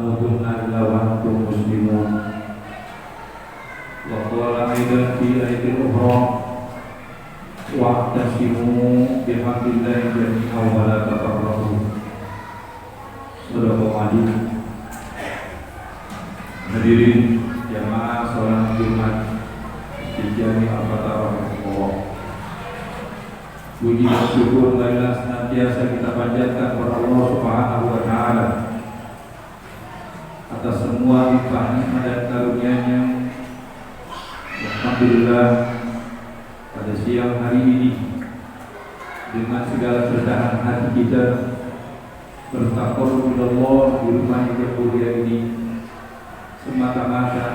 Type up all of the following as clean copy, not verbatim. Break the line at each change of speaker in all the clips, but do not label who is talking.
tamutunna illa wa antum muslimun. Wa qala aidan fi ayatil ukhra wa'tasimu bihablillahi jami'an wa la tafarraqu. Sadaqallahu adzim. Hadirin jamaah salat Jumat di Jami Al-Fatah rahimahullah. Puji dan syukur marilah senantiasa kita panjatkan kepada Allah Subhanahu wa taala atas semua limpah nikmat dan karunia-Nya. Alhamdulillah, pada siang hari ini dengan segala kerendahan hati kita bertaqarrub kepada Allah di rumah yang mulia ini semata-mata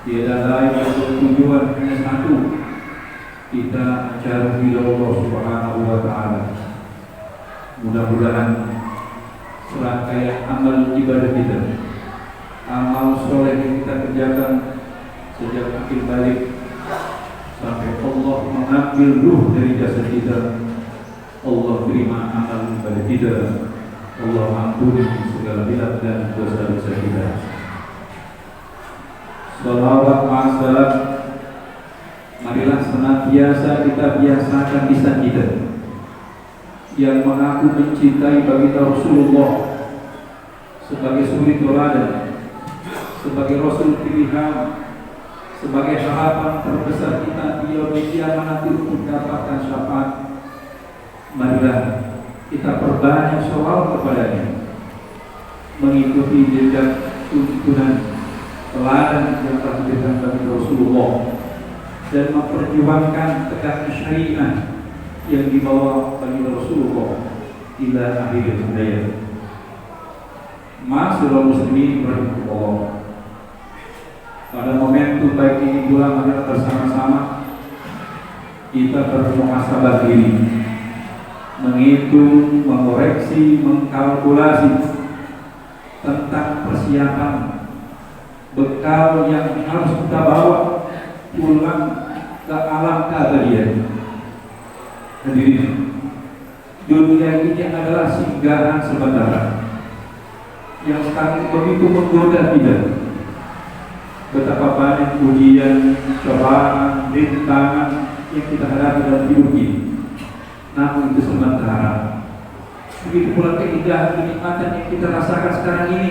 tiada lain untuk tujuan hanya satu, kita mencari Allah Subhanahu wa taala. Mudah-mudahan serangkaian amal ibadah kita, amal soleh yang kita kerjakan sejak akhir balik sampai Allah mengambil ruh dari jasad kita, Allah terima amal ibadah kita, Allah ampuni segala bidat dan dosa-dosa kita. Salawat ma'asalam, marilah senantiasa kita biasakan lisan kita yang mengaku mencintai baginda Rasulullah sebagai suri teladan, sebagai Rasul pilihan, sebagai harapan terbesar kita di yaumil kiamat nanti untuk mendapatkan syafaat. Marilah kita perbanyak sholawat kepadanya, mengikuti jejak tuntunan teladan yang telah diberikan bagi Rasulullah, dan memperjuangkan tegaknya syariat yang dibawa bagi Rasulullah ila akhir hayat. Ma'asyiral muslimin rahimahullah. Pada momentum baik ini pula marilah bersama-sama kita bermuhasabah diri, menghitung, mengoreksi, mengkalkulasi tentang persiapan bekal yang harus kita bawa pulang ke alam keabadian. Hadirin, dunia ini adalah singgahan sementara yang sekarang begitu menggoda kita. Betapa banyak ujian, cobaan, rintangan yang kita hadapi dalam hidup ini. Namun itu sementara. Begitu pula keindahan kenikmatan yang kita rasakan sekarang ini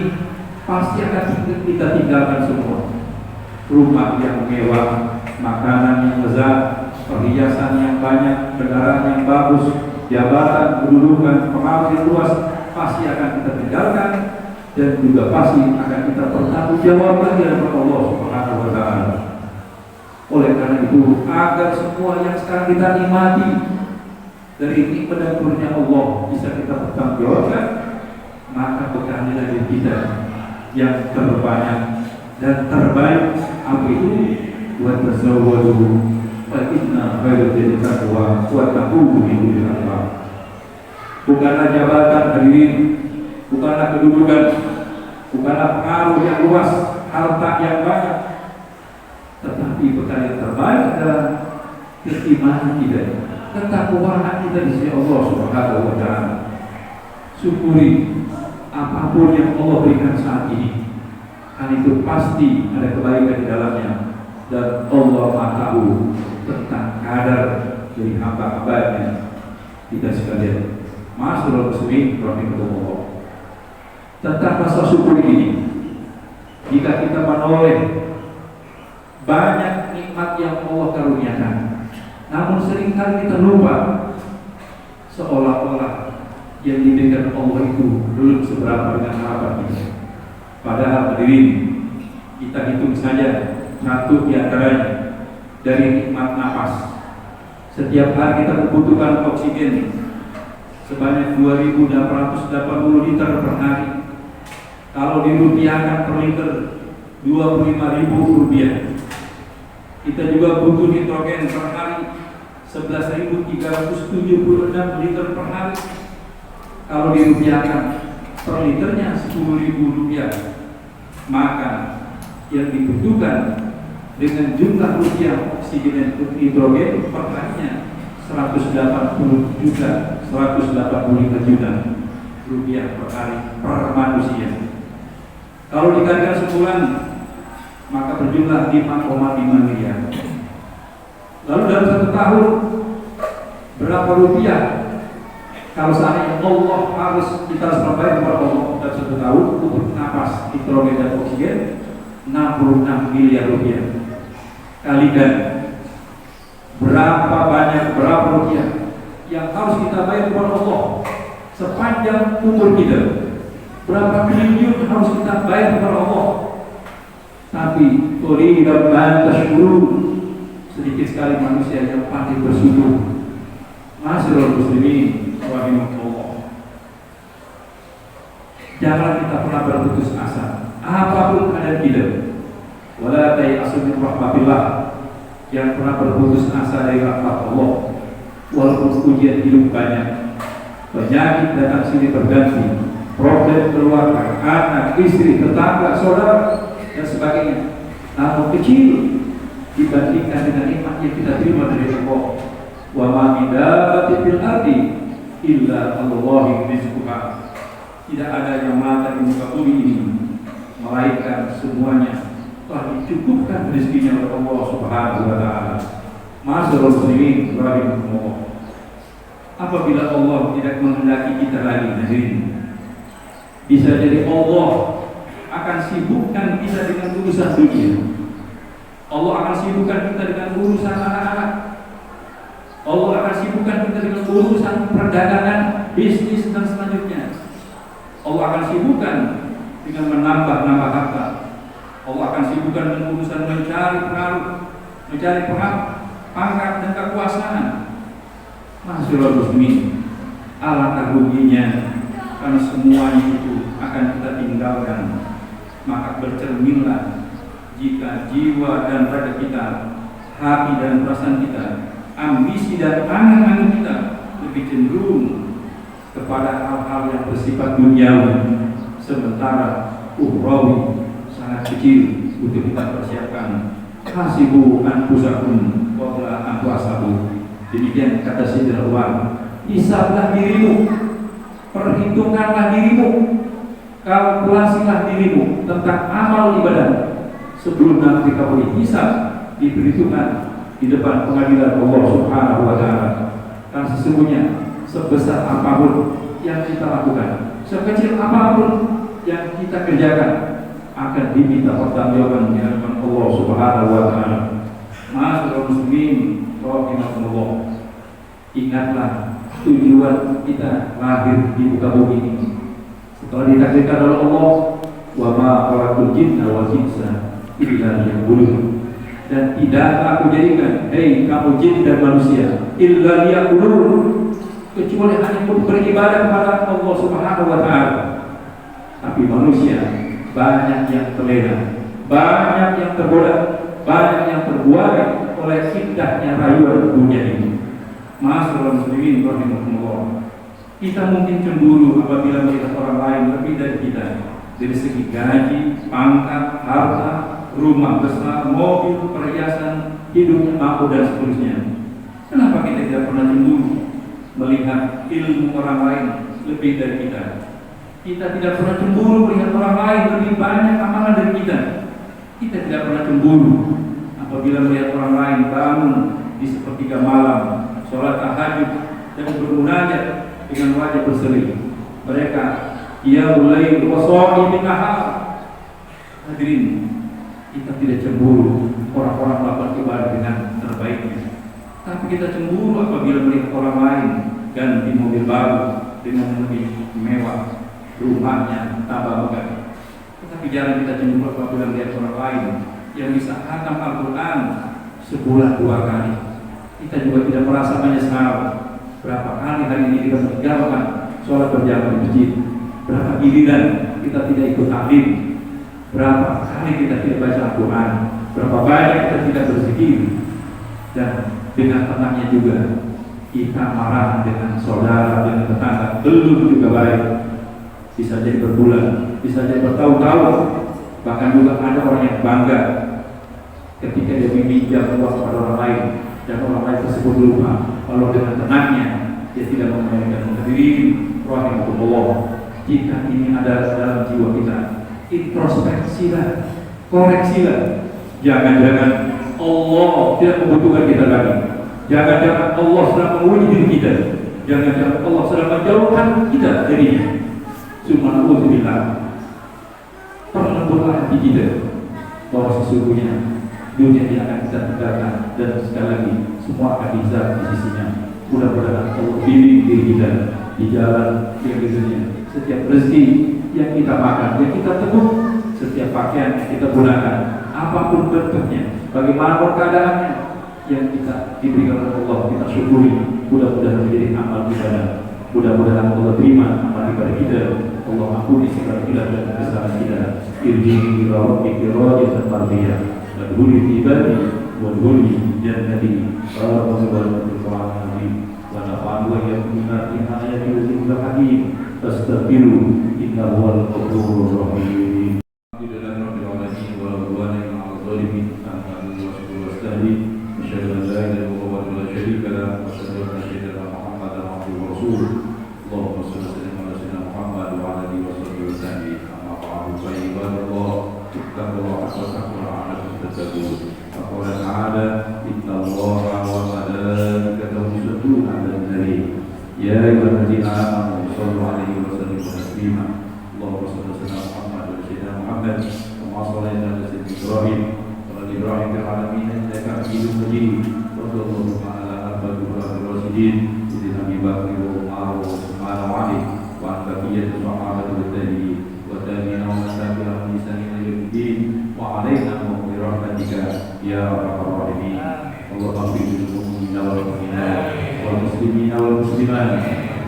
pasti akan kita tinggalkan semua. Rumah yang mewah, makanan yang lezat, perhiasan yang banyak, kendaraan yang bagus, jabatan, kedudukan, pengaruh yang luas pasti akan kita tinggalkan, dan juga pasti akan kita pertanggungjawabkan di hadapan Allah Subhanahu wa taala. Oleh karena itu, agar semua yang sekarang kita nikmati dari nikmat dan karunia Allah bisa kita pertanggungjawabkan, maka bekalilah diri kita yang terbanyak dan terbaik. Apa itu? Wa tazawwadu fa inna khairal zadi taqwa wa taqulu bi ulil albab. Bukanlah jabatan hadirin, bukanlah kedudukan, bukanlah pengaruh yang luas, harta yang banyak, tetapi bekal yang terbaik adalah keimanan kita, ketakwaan kita di sisi Allah Subhanahu wa taala. Syukuri apapun yang Allah berikan saat ini, kan itu pasti ada kebaikan di dalamnya, dan Allah Maha tahu tentang kadar dari hamba-hambanya kita sekalian. Ma'asyiral muslimin rahimahullah. Tentang rasa syukur ini, jika kita menoleh banyak nikmat yang Allah karuniakan, namun seringkali kita lupa, seolah-olah yang diberikan Allah itu belum seberapa dengan harapan kita. Padahal hadirin, kita hitung saja satu di antaranya dari nikmat napas. Setiap hari kita membutuhkan oksigen sebanyak 2.880 liter per hari. Kalau dirupiahkan per liter 25.000 rupiah. Kita juga butuh nitrogen per hari 11.376 liter per hari. Kalau dirupiahkan per liternya 10.000 rupiah, maka yang dibutuhkan dengan jumlah rupiah oksigen dan nitrogen per harinya 185 juta rupiah per hari per manusia. Kalau dikalikan sebulan maka berjumlah 5,5 miliar. Lalu dalam 1 tahun berapa rupiah? Kalau seandainya Allah harus kita bayar kepada Allah dalam 1 tahun untuk napas nitrogen dan oksigen 66 miliar rupiah. Kalikan berapa rupiah yang harus kita bayar kepada Allah sepanjang umur kita. Berapa triliun harus kita bayar kepada Allah. Tapi qalilan ma tashkurun, sedikit sekali manusia yang pandai bersyukur. Ma'asyiral muslimin rahimakumullah. Jangan kita pernah berputus asa apapun keadaan kita. Wala tayasu min rahmatillah, yang pernah berputus asa dari rahmat Allah. Walaupun ujian hidup banyak, penyakit datang silih berganti, problem keluarga, anak, istri, tetangga, saudara dan sebagainya, namun kecil dibandingkan dengan nikmat yang kita terima dari Allah. Wa ma min dabbatin fil ardi illa Allahu rizquha. Tidak ada yang mata di muka bumi ini melainkan semuanya telah dicukupkan rezekinya oleh Allah Subhanahu wa taala. Ma'asyiral muslimin rahimakumullah. Apabila Allah tidak menghendaki kita lagi hadirin, bisa jadi Allah akan sibukkan kita dengan urusan dunia. Allah akan sibukkan kita dengan urusan anak-anak. Allah akan sibukkan kita dengan urusan perdagangan, bisnis dan selanjutnya. Allah akan sibukkan dengan menambah harta. Allah akan sibukkan dengan urusan mencari pengaruh, mencari pangkat dan kekuasaan. Masyaallah muslimin, alangkah ruginya karena semuanya itu akan kita tinggalkan. Maka bercerminlah jika jiwa dan raga kita, hati dan perasaan kita, ambisi dan angan-angan kita lebih cenderung kepada hal-hal yang bersifat duniawi, sementara ukhrawi sangat kecil untuk kita persiapkan. Hasibu anfusakum qabla an tuhasabu. Demikian kata Sayyidina Umar, hisablah dirimu, perhitungkanlah dirimu, kalkulasilah dirimu tentang amal ibadah sebelum nanti kamu dihisab, diperhitungkan di depan pengadilan Allah Subhanahu wa taala. Dan sesungguhnya sebesar apapun yang kita lakukan, sekecil apapun yang kita kerjakan, akan diminta pertanggungjawaban di hadapan Allah Subhanahu wa taala. Ma'asyiral muslimin rahimakumullah. Ingatlah tujuan kita lahir di muka bumi ini. Setelah ditakdirkan oleh Allah, wa ma khalaqtul jinna wal insa illa liya'budun. Dan tidak aku jadikan, hei kamu jin dan manusia, illa liya'budun, kecuali hanya untuk beribadah kepada Allah Subhanahu wa taala. Tapi manusia banyak yang terlena, banyak yang tergoda, banyak yang terbuai oleh indahnya rayuan dunia ini. Ma'asyiral muslimin rahimakumullah. Kita mungkin cemburu apabila melihat orang lain lebih dari kita dari segi gaji, pangkat, harta, rumah besar, mobil, perhiasan, hidupnya mampu dan seterusnya. Kenapa kita tidak pernah cemburu melihat ilmu orang lain lebih dari kita? Kita tidak pernah cemburu melihat orang lain lebih banyak amalan dari kita. Kita tidak pernah cemburu apabila melihat orang lain bangun di sepertiga malam, sholat tahajud dan bermunajat dengan wajah berseri. Mereka mulai wasoi min nahar. Hadirin, kita tidak cemburu orang-orang melakukan ibadah dengan terbaiknya. Tapi kita cemburu apabila melihat orang lain ganti mobil baru dengan lebih mewah, rumahnya tambah megah. Tetapi jangan kita cemburu apabila melihat orang lain yang bisa khatam Al-Quran sebulan 2 kali. Kita juga tidak merasa menyesal berapa kali hari ini kita meninggalkan sholat berjamaah di masjid, berapa giliran kita tidak ikut taklim, berapa kali kita tidak baca Al-Quran, berapa banyak kita tidak berzikir. Dan dengan tenangnya juga kita marah dengan saudara, dengan tetangga, belum juga baik. Bisa jadi berbulan, bisa jadi bertahun-tahun. Bahkan juga ada orang yang bangga ketika dia meminjam uang kepada orang lain dan orang lain tersebut lupa. Kalau dengan tenangnya dia tidak mengembalikan. Hadirin rahimakumullah, jika ini ada dalam jiwa kita, introspeksilah, koreksilah. Jangan-jangan Allah tidak membutuhkan kita lagi. Jangan-jangan Allah sedang menguji diri kita. Jangan-jangan Allah sedang menjauhkan kita darinya. Subhanallah. Perlembutlah hati kita bahwa sesungguhnya dunia ini akan kita tinggalkan, dan sekali lagi semua akan dihisab di sisinya. Mudah-mudahan Allah bimbing diri kita di jalan yang rizkinya. Setiap rezeki yang kita makan, yang kita temukan, setiap pakaian yang kita gunakan, apapun bentuknya, bagaimanapun keadaannya, yang kita diberikan oleh Allah, kita syukuri. Mudah-mudahan menjadi amal ibadah. Mudah-mudahan Allah terima amal ibadah kita. Allah ampuni segala khilaf dan kesalahan kita. Irji'i ila rabbika radiyatan mardiyah. Wadkhuli fi ibadi wadkhuli jannati. Sallallahu alaihi wa nafa'ana wa iyyakum bima fi ayati wa zikril hakim. Fastaghfiru innahu huwal ghafurur rahim. Alhamdulillahi rabbil alamin wa la udwana illa 'alal zalimin. Alhamdulillahi wa syukru wa astahdi. Asyhadu an la ilaha illallah wa la syarika lahu wa asyhadu anna sayyidina Muhammadan abduhu wa rasuluh. Allahumma shalli wa sallim ala sayyidina Muhammad wa ala alihi wa sahbihi wa sallam. Amma ba'du fa ibadallah ittaqullaha haqqa taqwah la'allakum tattaqun. Qala ta'ala innallaha wa malaikatahu yusalluna 'alan nabi ya ayyuhalladzina amanu shallu 'alaihi wa sallimu taslima. Allahumma shalli wa sallim ala Muhammad wa sayyidina Muhammad kama shallaita ala sayyidina Ibrahim wa ala Ibrahim fil 'alamin innaka Hamidum Majid. Wa sallallahu ala abadihi rasidin sayyidina Abi Bakr wa Umar wa Utsman wa Ali wa an baqiyati sahabati wa tabi'in wa tabi'ina wa man tabi'ahum bi ihsan ila yaumiddin wa 'alaina bi rahmatika ya arhamar rahimin. Allahumma ighfir lil mu'minina wal mu'minat wal muslimina wal muslimat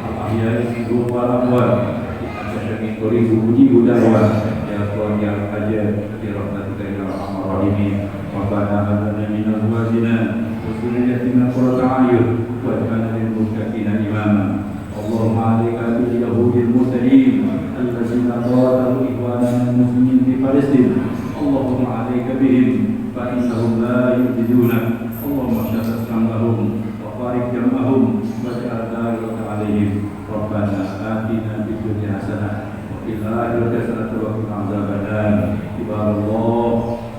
al ahya'i minhum wal amwat innaka sami'un qarib mujibud da'wat ya Tuhan ya Hajat bi rahmatika ya arhamar rahimin. Rabbana hab lana min azwajina wa dhurriyyatina qurrata a'yun waj'alna lil muttaqina imama. Allahumma 'alaika bil yahudil murtadin allazina qatalu ikhwanana muslimin fi Palestin. Allahumma 'alaika bihim fa innahum la yu'jizunak. Allahumma shattat sam'ahum wa farik jam'ahum waj'al daraka 'alaihim. Rabbana atina fid dunya hasanah wa fil akhirati hasanah wa qina adzabannar. Ibaradallah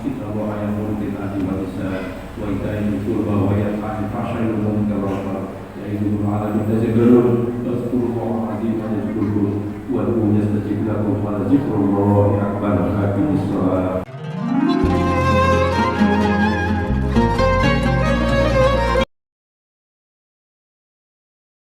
innallaha ya'muru bil 'adli wal ihsan wa ita'i dzil qurba wa yanha 'anil fahsya'i wal munkari wal baghi ya'idukum la'allakum tadhakkarun. Fadhkurullaha 'azima yadhkurkum wa ud'uuhu yastajib lakum wa la dzikrullahi akbar. Haqiqus shalah.